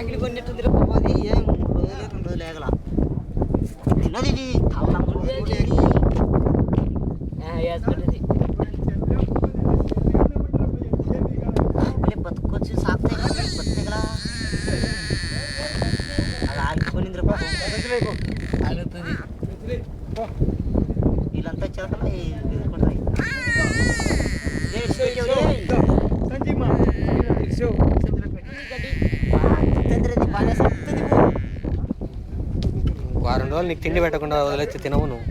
ఆకిలి కొన్నట్టు తిరగపోది ఏం 3 రోజులు 2 రోజులు ఏగల తిన్నది ఇది బతుకొచ్చి సాగుతాయి బతుకగలా అది ఆగిపోయింది ఆగుతుంది వీళ్ళంతా చిలకలు ఎదుర్కొంటాయి వారం రోజులు నీకు తిండి పెట్టకుండా వదిలేసి తినవు నువ్వు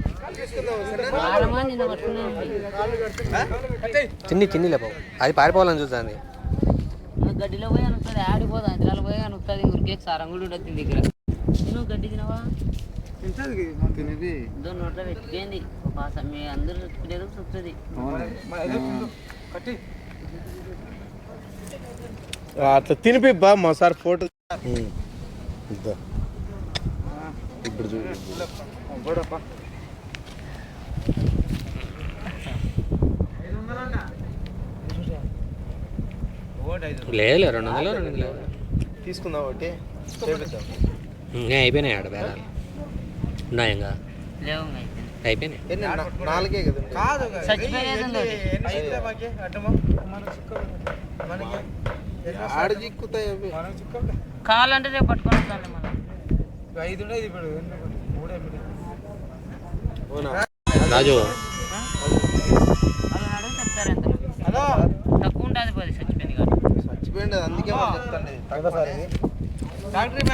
తిండి లేపావు అది పారిపోవాలని చూస్తుంది గడ్డిలో పోయి అనుస్తుంది ఆడిపోదు అంతరాలు పోయి అనుస్తుంది ఊరికే సారంగుడు ఉంటుంది దగ్గర నువ్వు గడ్డి తినవా నోట్లో పెట్టుకేంది ఒక మీ అందరూ పెట్టుకునేది చూస్తుంది అట్లా తినిపి బా మా సార్ ఫోటో ఇప్పుడు లేదు 200 తీసుకుందాం ఒకటి అయిపోయినాయి ఆడ బేరాలు ఉన్నాయంగా అయిపోయినాయి 4 కదా కాదు ఆడ చిక్కుతాయి కావాలంటే రేపు పట్టుకొని వస్తాను మనం 5 ఉండేది ఇప్పుడు 3 రాజు చెప్తారు ఎంత తక్కువ ఉంటుంది పోయి చచ్చిపోయింది అందుకే చెప్తాను డాక్టర్